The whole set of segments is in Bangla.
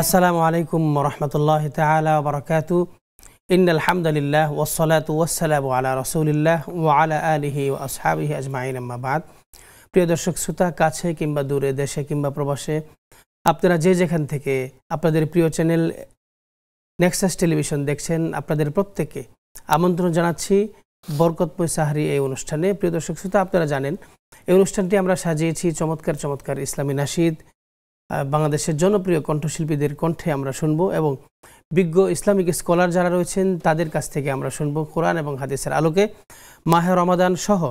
আসসালামু আলাইকুম ওরহমতুল্লাহ তাআলা ওয়া বারাকাতুহু। ইন্নাল হামদুলিল্লাহ ওয়াসসালাতু ওয়াসসালামু আলা রাসূলিল্লাহ ওয়া আলা আলিহি ওয়া আসহাবিহি আজমাইন, আম্মা বাদ। প্রিয় দর্শক শ্রোতা, কাছে কিংবা দূরে, দেশে কিংবা প্রবাসে, আপনারা যে যেখান থেকে আপনাদের প্রিয় চ্যানেল নেক্সাস টেলিভিশন দেখছেন, আপনাদের প্রত্যেককে আমন্ত্রণ জানাচ্ছি বরকতময় সাহরি এই অনুষ্ঠানে। প্রিয় দর্শক শ্রোতা, আপনারা জানেন এই অনুষ্ঠানটি আমরা সাজিয়েছি চমৎকার চমৎকার ইসলামী নাশিদ, বাংলাদেশের জনপ্রিয় কণ্ঠশিল্পীদের কণ্ঠে আমরা শুনবো এবং বিজ্ঞ ইসলামিক স্কলার যারা রয়েছেন তাদের কাছ থেকে আমরা শুনবো কোরআন এবং হাদিসের আলোকে মাহে রমাদান সহ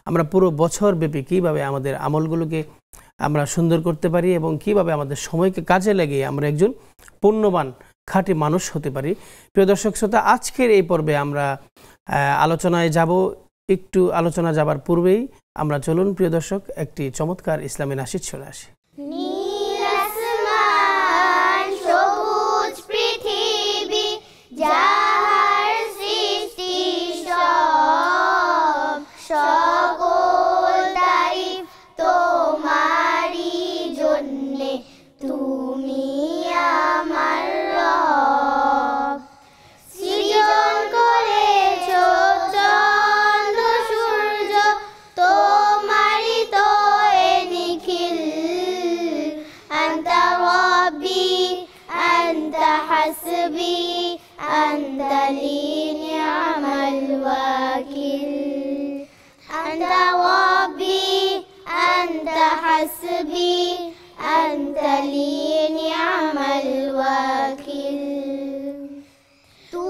আমরা পুরো বছর ব্যাপী কীভাবে আমাদের আমলগুলোকে আমরা সুন্দর করতে পারি এবং কিভাবে আমাদের সময়কে কাজে লাগিয়ে আমরা একজন পুণ্যবান খাঁটি মানুষ হতে পারি। প্রিয় দর্শক শ্রোতা, আজকের এই পর্বে আমরা আলোচনায় যাব। একটু আলোচনা যাবার পূর্বেই আমরা চলুন প্রিয় দর্শক একটি চমৎকার ইসলামী নাশিদ শুনে আসি।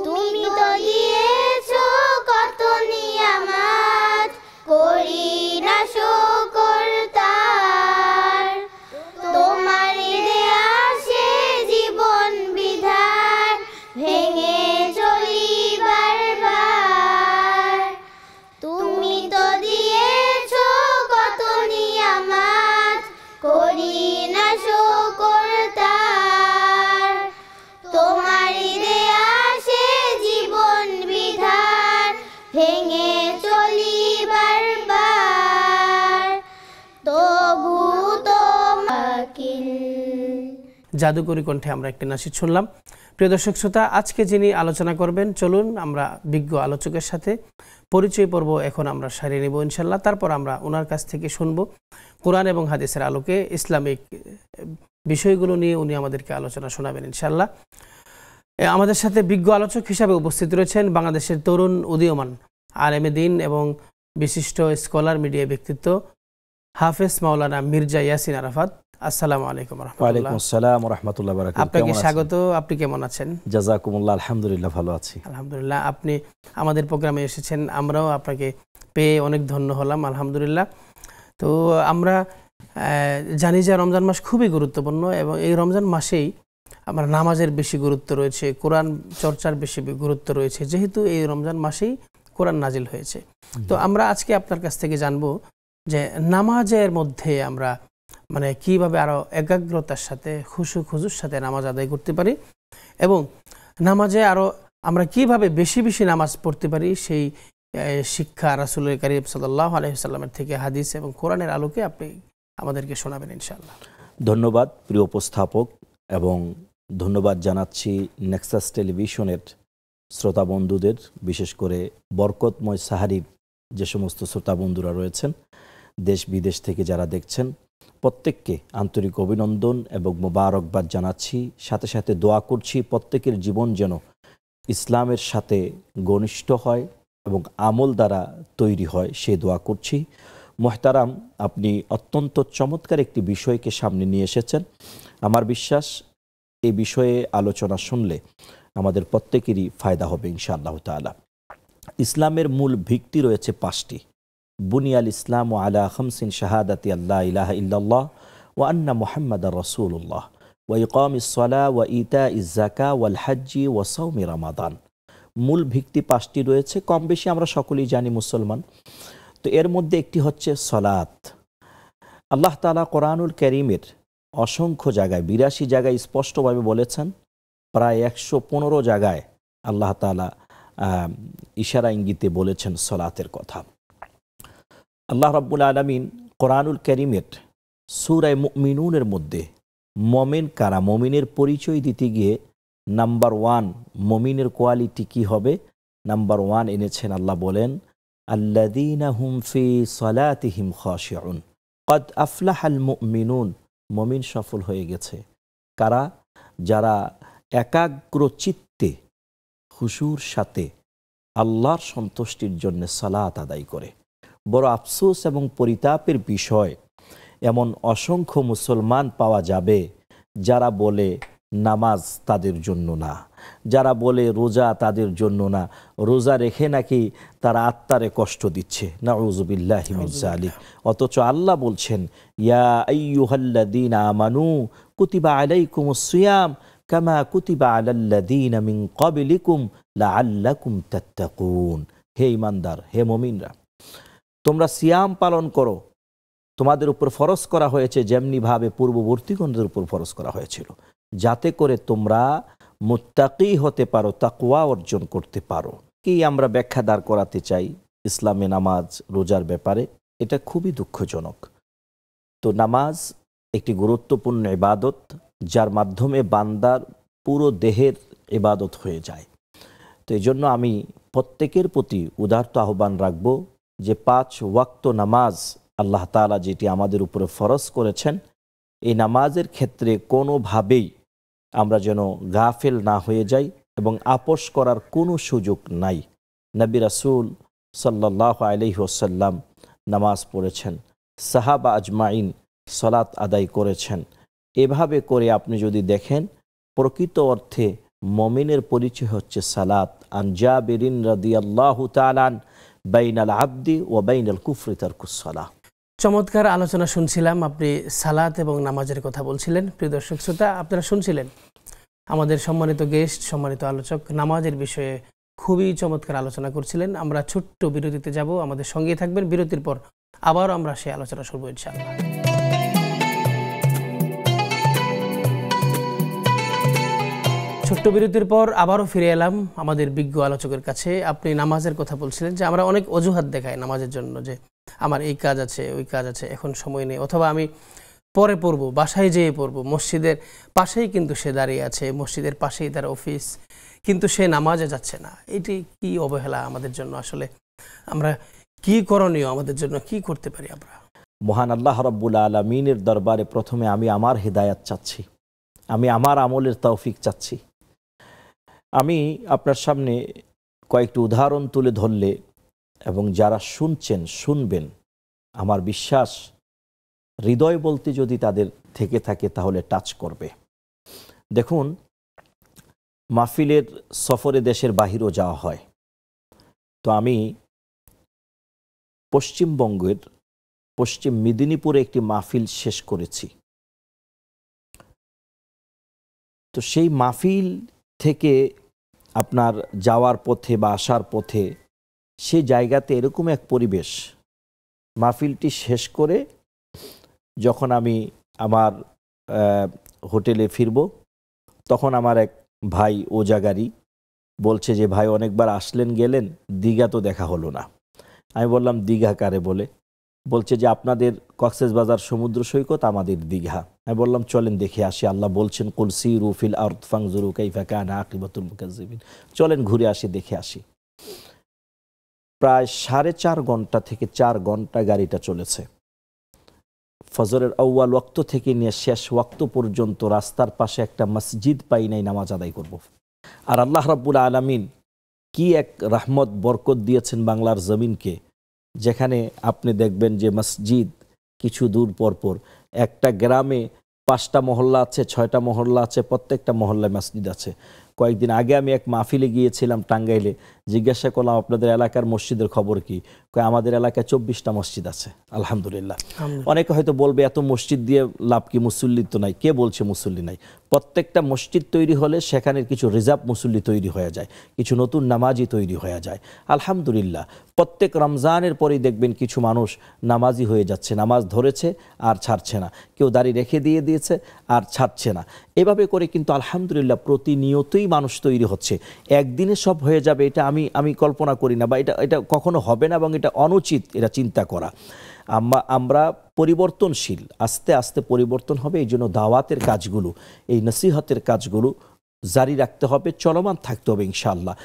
তুমি তো দিয়েছো কত নিয়ামত, করি না শুকর তার। তোমারই দেয়া সে জীবন বিধান, ভেঙে চলি বারবার। তুমি তো দিয়েছো কত নিয়ামত, করি না শুকর তার। তোমারই দেয়া সে জীবন বিধান, ভেঙে চলি বারবার। তবু তোমাকে জাদুকরী কণ্ঠে আমরা একটি নাশিদ শুনলাম। প্রিয় দর্শক শ্রোতা, আজকে যিনি আলোচনা করবেন, চলুন আমরা বিজ্ঞ আলোচকের সাথে পরিচয় পর্ব এখন আমরা সারিয়ে নেব ইনশাল্লাহ। তারপর আমরা ওনার কাছ থেকে শুনবো কোরআন এবং হাদিসের আলোকে ইসলামিক বিষয়গুলো নিয়ে উনি আমাদেরকে আলোচনা শোনাবেন ইনশাল্লাহ। আমাদের সাথে বিজ্ঞ আলোচক হিসাবে উপস্থিত রয়েছেন বাংলাদেশের তরুণ উদীয়মান আলেমে দ্বীন এবং বিশিষ্ট স্কলার মিডিয়া ব্যক্তিত্ব হাফেজ মাওলানা মির্জা ইয়াসিন আরাফাত। আসসালামু আলাইকুম ওয়া আসসালাম ওয়া রাহমাতুল্লাহি ওয়া বারাকাতুহু। আপনাকে স্বাগত। আপনি কেমন আছেন? জাযাকুমুল্লাহ, আলহামদুলিল্লাহ ভালো আছি। আলহামদুলিল্লাহ, আপনি আমাদের প্রোগ্রামে এসেছেন, আমরাও আপনাকে পেয়ে অনেক ধন্য হলাম আলহামদুলিল্লাহ। তো আমরা জানি যে রমজান মাস খুবই গুরুত্বপূর্ণ এবং এই রমজান মাসেই আমার নামাজের বেশি গুরুত্ব রয়েছে, কোরআন চর্চার বেশি গুরুত্ব রয়েছে, যেহেতু এই রমজান মাসেই কোরআন নাজিল হয়েছে। তো আমরা আজকে আপনার কাছ থেকে জানবো যে নামাজের মধ্যে আমরা মানে কিভাবে আরো একাগ্রতার সাথে খুশুর সাথে নামাজ আদায় করতে পারি এবং নামাজে আরো আমরা কিভাবে বেশি বেশি নামাজ পড়তে পারি, সেই শিক্ষা রাসূল কারীম সাল্লাল্লাহু আলাইহি ওয়াসাল্লামের থেকে হাদিস এবং কোরআনের আলোকে আপনি আমাদেরকে শোনাবেন ইনশাআল্লাহ। ধন্যবাদ প্রিয় উপস্থাপক এবং ধন্যবাদ জানাচ্ছি নেক্সাস টেলিভিশনের শ্রোতা বন্ধুদের, বিশেষ করে বরকতময় সাহারির যে সমস্ত শ্রোতা বন্ধুরা রয়েছেন দেশ বিদেশ থেকে যারা দেখছেন, প্রত্যেককে আন্তরিক অভিনন্দন এবং মোবারকবাদ জানাচ্ছি। সাথে সাথে দোয়া করছি প্রত্যেকের জীবন যেন ইসলামের সাথে ঘনিষ্ঠ হয় এবং আমল দ্বারা তৈরি হয়, সে দোয়া করছি। মুহতারাম, আপনি অত্যন্ত চমৎকার একটি বিষয়কে সামনে নিয়ে এসেছেন। আমার বিশ্বাস এই বিষয়ে আলোচনা শুনলে আমাদের প্রত্যেকেরই ফায়দা হবে ইনশাআল্লাহ তাআলা। ইসলামের মূল ভিত্তি রয়েছে 5টি। বুনিয়াল ইসলাম আলা খামসিন শাহাদাতি আল্লা ইলাহা ইল্লাল্লাহ ওয়া আন্না মুহাম্মাদার রাসূলুল্লাহ ওয়া ইকামিস সালাহ ওয়া ইতাইজ যাকাত ওয়াল হজ্জি ওয়া সাওমি রমাদান। মূল ভিত্তি 5টি রয়েছে, কম বেশি আমরা সকলেই জানি মুসলমান। তো এর মধ্যে একটি হচ্ছে সালাত। আল্লাহ তাআলা কোরআনুল কারীমের অসংখ্য জায়গায় 82 জায়গায় স্পষ্টভাবে বলেছেন, প্রায় 115 জায়গায় আল্লাহ তাআলা ইশারা ইঙ্গিতে বলেছেন সালাতের কথা। আল্লাহ রাব্বুল আলামিন কোরআনুল কারীমের সূরা মুমিনুনের মধ্যে মমিন কারা, মমিনের পরিচয় দিতে গিয়ে নাম্বার 1 মমিনের কোয়ালিটি কি হবে, নাম্বার 1 এনেছেন আল্লাহ বলেন আল্লাযীনা হুম ফি সালাতিহিম খাশিউন ক্বাদ আফলাহাল মুমিনুন। মমিন সফল হয়ে গেছে কারা, যারা একাগ্র চিত্তে খুশুর সাথে আল্লাহর সন্তুষ্টির জন্য সালাত আদায় করে। বড় আফসোস এবং পরিতাপের বিষয়, এমন অসংখ্য মুসলমান পাওয়া যাবে যারা বলে নামাজ তাদের জন্য না, যারা বলে রোজা তাদের জন্য না, রোজা রেখে নাকি তারা আত্মারে কষ্ট দিচ্ছে, নাউযুবিল্লাহি মিন যালিক। অথচ আল্লাহ বলছেন ইয়া আইয়ুহাল্লাযীনা আমানু কুতিবা আলাইকুমুস সিয়াম কামা কুতিবা আলাল্লাযীনা মিন ক্বাবলিকুম লাআল্লাকুম তাত্তাকুন। হে ঈমানদার, হে মুমিনরা, তোমরা সিয়াম পালন করো, তোমাদের উপর ফরজ করা হয়েছে যেমনিভাবে পূর্ববর্তীগণদের উপর ফরজ করা হয়েছিল, যাতে করে তোমরা মুত্তাকি হতে পারো, তাকওয়া অর্জন করতে পারো। কি আমরা ব্যাখ্যা দাঁড় করাতে চাই ইসলামে নামাজ রোজার ব্যাপারে, এটা খুবই দুঃখজনক। তো নামাজ একটি গুরুত্বপূর্ণ ইবাদত, যার মাধ্যমে বান্দার পুরো দেহের ইবাদত হয়ে যায়। তো এই জন্য আমি প্রত্যেকের প্রতি উদারত আহ্বান রাখব যে 5 ওয়াক্ত নামাজ আল্লাহ তাআলা যেটি আমাদের উপরে ফরজ করেছেন, এই নামাজের ক্ষেত্রে কোনোভাবেই আমরা যেন গাফেল না হয়ে যাই এবং আপোষ করার কোনো সুযোগ নাই। নবী রাসূল সাল্লাল্লাহু আলাইহি ওয়াসাল্লাম নামাজ পড়েছেন, সাহাবা আজমাইন সালাত আদায় করেছেন। এভাবে করে আপনি যদি দেখেন, প্রকৃত অর্থে মুমিনের পরিচয় হচ্ছে সালাত। আন জাবিরিন রাদিয়াল্লাহু তাআলা বাইনাল আবদি ওয়া বাইনাল কুফরি তারকুস সালাহ। চমৎকার আলোচনা শুনছিলাম, আপনি সালাত এবং নামাজের কথা বলছিলেন। প্রিয় দর্শক শ্রোতা, আপনারা শুনছিলেন আমাদের সম্মানিত গেস্ট, সম্মানিত আলোচক নামাজের বিষয়ে খুবই চমৎকার আলোচনা করছিলেন। আমরা ছোট্ট বিরতিতে যাব, আমাদের সঙ্গে থাকবেন। বিরতির পর আবার আমরা সেই আলোচনা শুরু করব ইনশাআল্লাহ। ছোট্ট বিরতির পর আবারও ফিরে এলাম আমাদের বিজ্ঞ আলোচকের কাছে। আপনি নামাজের কথা বলছিলেন যে আমরা অনেক অজুহাত দেখাই নামাজের জন্য, যে আমার এই কাজ আছে, ওই কাজ আছে, এখন সময় নেই, অথবা আমি পরে পড়ব, বাসায় যেয়ে পড়ব। মসজিদের পাশেই কিন্তু সে দাঁড়িয়ে আছে, মসজিদের পাশেই তার অফিস, কিন্তু সে নামাজে যাচ্ছে না। এটি কি অবহেলা আমাদের জন্য? আসলে আমরা কি করণীয়, আমাদের জন্য কি করতে পারি আমরা? মহান আল্লাহ রাব্বুল আলামিনের দরবারে প্রথমে আমি আমার হেদায়াত চাচ্ছি, আমি আমার আমলের তৌফিক চাচ্ছি। আমি আপনার সামনে কয়েকটি উদাহরণ তুলে ধরলে এবং যারা শুনছেন শুনবেন, আমার বিশ্বাস হৃদয় বলতে যদি তাদের থেকে থাকে তাহলে টাচ করবে। দেখুন, মাহফিলের সফরে দেশের বাহিরেও যাওয়া হয়। তো আমি পশ্চিমবঙ্গের পশ্চিম মেদিনীপুরে একটি মাহফিল শেষ করেছি। তো সেই মাহফিল থেকে আপনার যাওয়ার পথে বা আসার পথে সেই জায়গাতে এরকম এক পরিবেশ, মাহফিলটি শেষ করে যখন আমি আমার হোটেলে ফিরব, তখন আমার এক ভাই ও জায়গারই বলছে যে ভাই অনেকবার আসলেন গেলেন, দীঘা তো দেখা হলো না। আমি বললাম দীঘা কারে বলে? বলছে যে আপনাদের কক্সবাজার সমুদ্র সৈকত, আমাদের দীঘা। আমি বললাম চলেন দেখে আসি। আল্লাহ বলছেন কুল সিরু ফিল আরদ ফানজুরু কাইফা কানা আকিবাতুল মুকাজ্জিবিন। চলেন ঘুরে আসি, দেখে আসি। প্রায় 4.5 ঘন্টা থেকে 4 ঘন্টা গাড়িটা চলেছে। ফজরের আউয়াল ওয়াক্ত থেকে নিয়ে শেষ ওয়াক্ত পর্যন্ত রাস্তার পাশে একটা মসজিদ পাই নাই নামাজ আদায় করব। আর আল্লাহ রাব্বুল আলামিন কি এক রহমত বরকত দিয়েছেন বাংলার জমিনকে, যেখানে আপনি দেখবেন যে মসজিদ কিছু দূর পরপর, একটা গ্রামে 5টা মহল্লা আছে, 6টা মহল্লা আছে, প্রত্যেকটা মহল্লায় মসজিদ আছে। কয়েকদিন আগে আমি এক মাহফিলে গিয়েছিলাম টাঙ্গাইলে, জিজ্ঞাসা করলাম আপনাদের এলাকার মসজিদের খবর কি? আমাদের এলাকায় 24টা মসজিদ আছে, আলহামদুলিল্লাহ। অনেকে হয়তো বলবে এত মসজিদ দিয়ে লাভ কি, মুসল্লি তো নাই। কে বলছে মুসল্লি নাই? প্রত্যেকটা মসজিদ তৈরি হলে সেখানের কিছু রিজার্ভ মুসল্লি তৈরি হয়ে যায়, কিছু নতুন নামাজি তৈরি হয়ে যায়, আলহামদুলিল্লাহ। প্রত্যেক রমজানের পরেই দেখবেন কিছু মানুষ নামাজি হয়ে যাচ্ছে, নামাজ ধরেছে আর ছাড়ছে না, কেউ দাড়ি রেখে দিয়েছে আর ছাড়ছে না। এভাবে করে কিন্তু আলহামদুলিল্লাহ প্রতিনিয়তই মানুষ তৈরি হচ্ছে। একদিনে সব হয়ে যাবে এটা আমি কল্পনা করি না, বা এটা কখনো হবে না, এবং এটা অনুচিত এটা চিন্তা করা। আমরা পরিবর্তনশীল, আস্তে আস্তে পরিবর্তন হবে। এই জন্য দাওয়াতের কাজগুলো, এই নসিহতের কাজগুলো জারি রাখতে হবে, চলমান থাকতে হবে ইনশাআল্লাহ।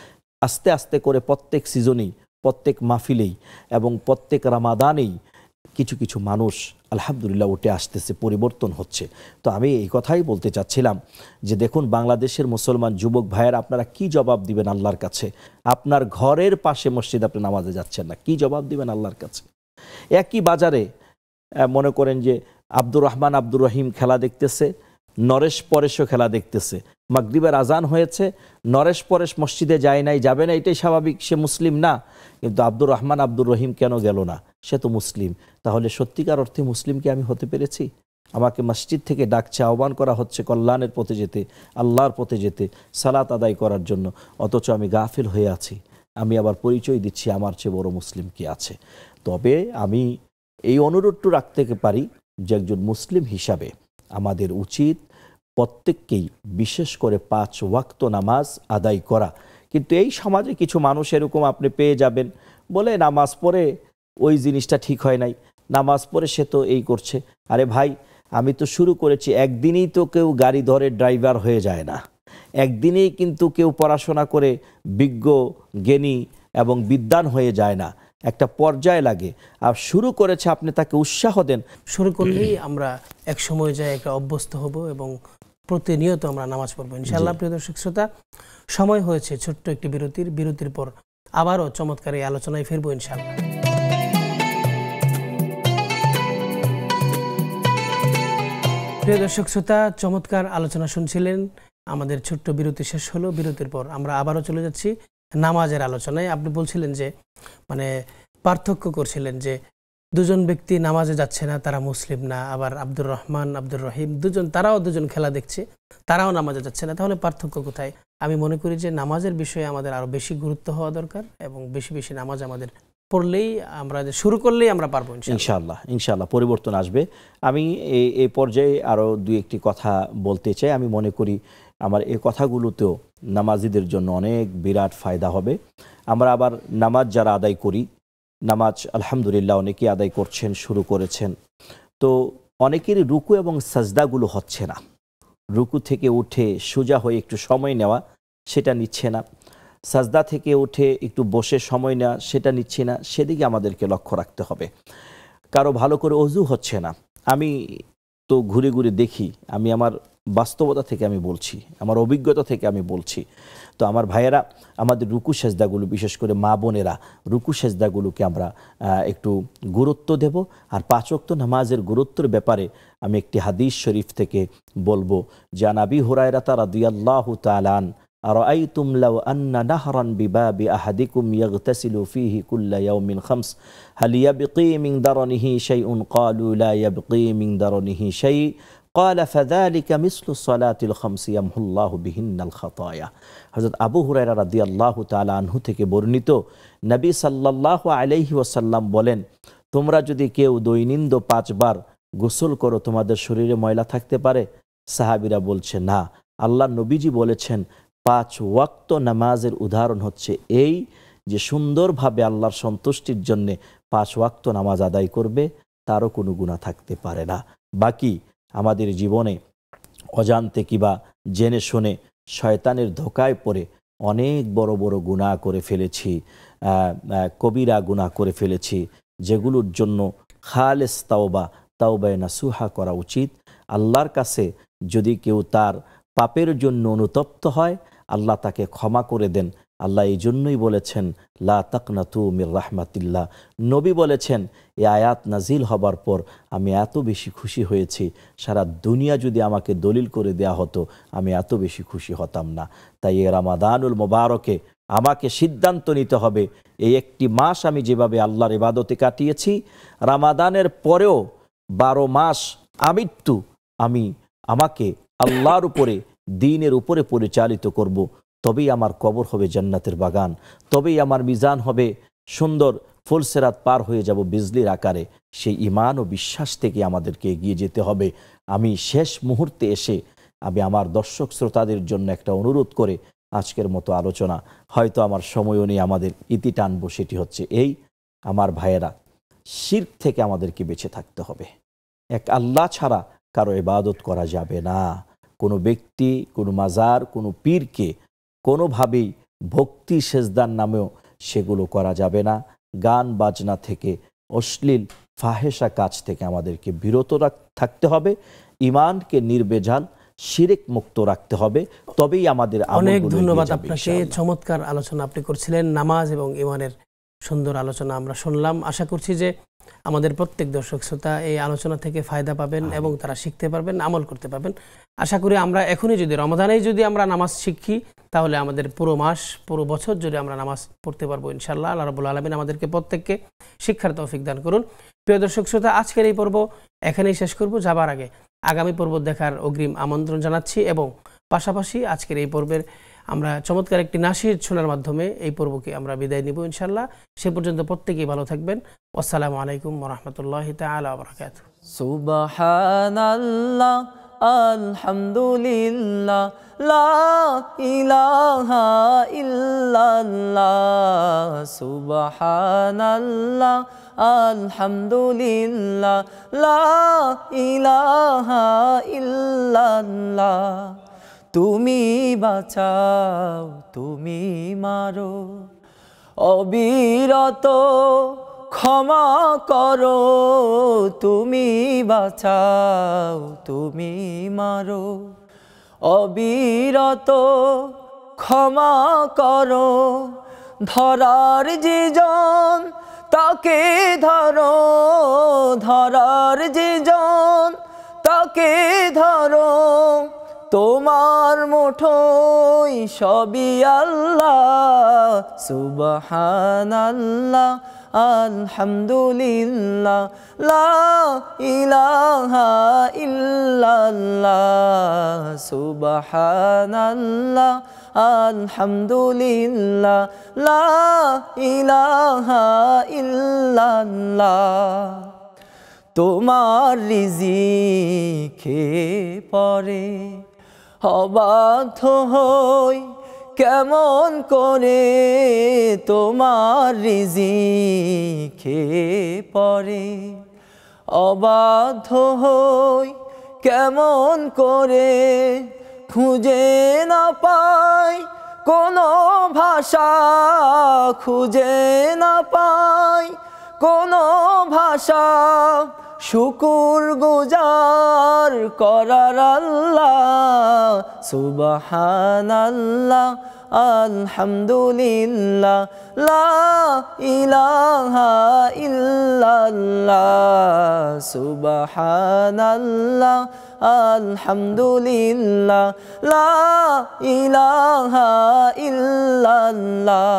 আস্তে আস্তে করে প্রত্যেক সিজনেই, প্রত্যেক মাহফিলেই এবং প্রত্যেক রামাদানেই কিছু কিছু মানুষ আলহামদুলিল্লাহ উঠে আসতেছে, পরিবর্তন হচ্ছে। তো আমি এই কথাই বলতে চাচ্ছিলাম যে দেখুন, বাংলাদেশের মুসলমান যুবক ভাইয়েরা, আপনারা কি জবাব দিবেন আল্লাহর কাছে? আপনার ঘরের পাশে মসজিদ, আপনি নামাজে যাচ্ছেন না, কি জবাব দিবেন আল্লাহর কাছে? একই বাজারে মনে করেন যে আব্দুর রহমান আব্দুর রহিম খেলা দেখতেছে, নরেশ পরেশও খেলা দেখতেছে, মাগরিবের আজান হয়েছে, নরেশ পরেশ মসজিদে যায় নাই, যাবে না, এটাই স্বাভাবিক, সে মুসলিম না। কিন্তু আব্দুর রহমান আব্দুর রহিম কেন গেল না? সে তো মুসলিম। তাহলে সত্যিকার অর্থে মুসলিম কি আমি হতে পেরেছি? আমাকে মসজিদ থেকে ডাকছে, আহ্বান করা হচ্ছে কল্যাণের পথে যেতে, আল্লাহর পথে যেতে, সালাত আদায় করার জন্য, অথচ আমি গাফিল হয়ে আছি। আমি আবার পরিচয় দিচ্ছি আমার চেয়ে বড় মুসলিম কি আছে। তবে আমি এই অনুরোধটু রাখতে পারি যে একজন মুসলিম হিসাবে আমাদের উচিত প্রত্যেককেই বিশেষ করে 5 ওয়াক্ত নামাজ আদায় করা। কিন্তু এই সমাজে কিছু মানুষ এরকম আপনি পেয়ে যাবেন, বলে নামাজ পড়ে ওই জিনিসটা ঠিক হয় নাই, নামাজ পড়ে সে তো এই করছে। আরে ভাই, আমি তো শুরু করেছি, একদিনেই তো কেউ গাড়ি ধরে ড্রাইভার হয়ে যায় না, একদিনেই কিন্তু কেউ পড়াশোনা করে বিজ্ঞ, জ্ঞানী এবং বিদ্বান হয়ে যায় না, একটা পর্যায় লাগে। আর শুরু করেছে, আপনি তাকে উৎসাহ দেন। শুরু করলেই আমরা এক সময় যায় একটা অভ্যস্ত হব এবং প্রতিনিয়ত আমরা নামাজ পড়বো ইনশাআল্লাহ। প্রিয় দর্শক শ্রোতা, সময় হয়েছে ছোট্ট একটি বিরতির পর আবারও চমৎকার এই আলোচনায় ফিরবো ইনশাআল্লাহ। প্রিয় দর্শক শ্রোতা, চমৎকার আলোচনা শুনছিলেন। আমাদের ছোট্ট বিরতি শেষ হলো। বিরতির পর আমরা আবারও চলে যাচ্ছি নামাজের আলোচনায়। আপনি বলছিলেন যে মানে পার্থক্য করছিলেন যে দুজন ব্যক্তি নামাজে যাচ্ছে না, তারা মুসলিম না। আবার আব্দুর রহমান আব্দুর রহিম তারাও দুজন খেলা দেখছে, তারাও নামাজে যাচ্ছে না। তাহলে পার্থক্য কোথায়? আমি মনে করি যে নামাজের বিষয়ে আমাদের আরো বেশি গুরুত্ব হওয়া দরকার এবং বেশি বেশি নামাজ আমাদের পড়লেই, আমরা শুরু করলেই আমরা পারবো ইনশাআল্লাহ পরিবর্তন আসবে। আমি এই পর্যায়ে আরো 2-1টি কথা বলতে চাই। আমি মনে করি আমার এই কথাগুলোতেও নামাজিদের জন্য অনেক বিরাট ফায়দা হবে। আমরা আবার নামাজ যারা আদায় করি, নামাজ আলহামদুলিল্লাহ অনেকেই আদায় করছেন, শুরু করেছেন। তো অনেকেরই রুকু এবং সাজদাগুলো হচ্ছে না। রুকু থেকে উঠে সোজা হয়ে একটু সময় নেওয়া, সেটা নিচ্ছে না। সাজদা থেকে উঠে একটু বসে সময় নেওয়া, সেটা নিচ্ছে না। সেদিকে আমাদেরকে লক্ষ্য রাখতে হবে। কারো ভালো করে অজু হচ্ছে না। আমি তো ঘুরে ঘুরে দেখি, আমি আমার বাস্তবতা থেকে আমি বলছি, আমার অভিজ্ঞতা থেকে আমি বলছি। তো আমার ভাইয়েরা, আমাদের রুকু সেজদাগুলো, বিশেষ করে মা বোনেরা, রুকু সেজদাগুলোকে আমরা একটু গুরুত্ব দেব। আর 5 ওয়াক্ত নামাজের গুরুত্বের ব্যাপারে আমি একটি হাদিস শরীফ থেকে বলবো। জান আবি হুরায়রা রাদিয়াল্লাহু তাআলা আন আরাআইতুম লাউ আন্না নাহরান বিবাবি আহাদিকুম ইয়াগতাসিলু ফীহি কুল্লা ইয়াউমিন খামস হাল ইয়াবকি মিন দারনিহি শাইউন ক্বালু লা ইয়াবকি মিন দারনিহি শাই قال فذلك مثل الصلاة الخمس يمحو الله بهن الخطايا। হযরত আবু হুরায়রা রাদিয়াল্লাহু তাআলা আনহু থেকে বর্ণিত, নবী সাল্লাল্লাহু আলাইহি ওয়াসাল্লাম বলেন, তোমরা যদি কেউ দৈনিক 5 বার গোসল করো, তোমাদের শরীরে ময়লা থাকতে পারে? সাহাবীরা বলছে না। আল্লাহ নবীজি বলেছেন 5 ওয়াক্ত নামাজের উদাহরণ হচ্ছে এই যে সুন্দরভাবে আল্লাহর সন্তুষ্টির জন্য 5 ওয়াক্ত নামাজ আদায় করবে, তারও কোনো গুনাহ থাকতে পারে না। বাকি আমাদের জীবনে অজান্তে কিবা জেনে শুনে শয়তানের ধোকায় পড়ে অনেক বড় বড় গুনাহ করে ফেলেছি, কবিরা গুনাহ করে ফেলেছি, যেগুলোর জন্য খালেস তাওবায়ে নাসুহা করা উচিত। আল্লাহর কাছে যদি কেউ তার পাপের জন্য অনুতপ্ত হয়, আল্লাহ তাকে ক্ষমা করে দেন। আল্লাহ এই জন্যই বলেছেন লা তাকনাতু মির রাহমাতিল্লাহ। নবী বলেছেন, এই আয়াত নাজিল হবার পর আমি এত বেশি খুশি হয়েছি, সারা দুনিয়া যদি আমাকে দলিল করে দেয়া হতো আমি এত বেশি খুশি হতাম না। তাই এই রমাদানুল মোবারকে আমাকে সিদ্ধান্ত নিতে হবে, এই একটি মাস আমি যেভাবে আল্লাহর ইবাদতে কাটিয়েছি, রমাদানের পরেও 12 মাস আমৃত্যু আমাকে আল্লাহর উপরে, দ্বীনের উপরে পরিচালিত করব। তবেই আমার কবর হবে জান্নাতের বাগান, তবেই আমার মিজান হবে সুন্দর, ফুলসেরাত পার হয়ে যাব বিজলির আকারে। সেই ঈমান ও বিশ্বাস থেকে আমাদেরকে এগিয়ে যেতে হবে। আমি শেষ মুহূর্তে এসে আমি আমার দর্শক শ্রোতাদের জন্য একটা অনুরোধ করে আজকের মতো আলোচনা, হয়তো আমার সময়ও নেই, আমাদের ইতি টানবো। সেটি হচ্ছে এই, আমার ভাইয়েরা, শিরক থেকে আমাদেরকে বেঁচে থাকতে হবে। এক আল্লাহ ছাড়া কারো ইবাদত করা যাবে না। কোনো ব্যক্তি, কোনো মাজার, কোনো পীরকে কোনোভাবেই ভক্তি সেজদার নামেও সেগুলো করা যাবে না। গান বাজনা থেকে, অশ্লীল ফাহেসা কাজ থেকে আমাদেরকে বিরত থাকতে হবে। ইমানকে নির্ভেজাল শিরক মুক্ত রাখতে হবে, তবেই আমাদের অনেক ধন্যবাদ আপনাকে। চমৎকার আলোচনা আপনি করছিলেন, নামাজ এবং ইমানের সুন্দর আলোচনা আমরা শুনলাম। আশা করছি যে আমাদের প্রত্যেক দর্শক শ্রোতা এই আলোচনা থেকে ফায়দা পাবেন এবং তারা শিখতে পারবেন, আমল করতে পারবেন। আশা করি আমরা এখনই যদি রমজানেই যদি আমরা নামাজ শিখি, তাহলে আমাদের পুরো মাস, পুরো বছর যদি আমরা নামাজ পড়তে পারবো ইনশাআল্লাহ। আল্লাহ রাব্বুল আলামিন আমাদেরকে প্রত্যেককে শিক্ষার তৌফিক দান করুন। প্রিয় দর্শক শ্রোতা, আজকের এই পর্ব এখানেই শেষ করব। যাবার আগে আগামী পর্ব দেখার অগ্রিম আমন্ত্রণ জানাচ্ছি এবং পাশাপাশি আজকের এই পর্বের আমরা চমৎকার একটি নাশিদ শোনার মাধ্যমে এই পর্বকে আমরা বিদায় নিব ইনশাআল্লাহ। সে পর্যন্ত প্রত্যেকেই ভালো থাকবেন। আসসালামু আলাইকুম ওয়া রাহমাতুল্লাহি তাআলা ওয়া বারাকাতুহু। সুবহানাল্লাহ, আলহামদুলিল্লাহ, লা ইলাহা ইল্লাল্লাহ। সুবহানাল্লাহ, আলহামদুলিল্লাহ, লা ইলাহা ইল্লাল্লাহ। তুমি বাঁচাও, তুমি মারো, অবিরত ক্ষমা করো। তুমি বাঁচাও, তুমি মারো, অবিরত ক্ষমা করো। ধরার যে জন তাকে ধরো, ধরার যে জন তাকে ধরো। তোমার মুঠোয় সবই আল্লাহ। সুবহানাল্লাহ, আলহামদুলিল্লাহ, লা ইলাহা ইল্লাল্লাহ। সুবহানাল্লাহ, আলহামদুলিল্লাহ, লা ইলাহা ইল্লাল্লাহ। তোমার রিজিকে পরে অবাধ্য হই কেমন করে। তোমার রিজিকে পরে অবাধ্য হই কেমন করে। খুঁজে না পাই কোনো ভাষা, খুঁজে না পাই কোনো ভাষা। শুকুর গুজার করার আল্লাহ। সুবহানাল্লাহ, আলহামদুলিল্লাহ, লা ইলাহা ইল্লাল্লাহ। সুবহানাল্লাহ, আলহামদুলিল্লাহ, লা ইলাহা ইল্লাল্লাহ।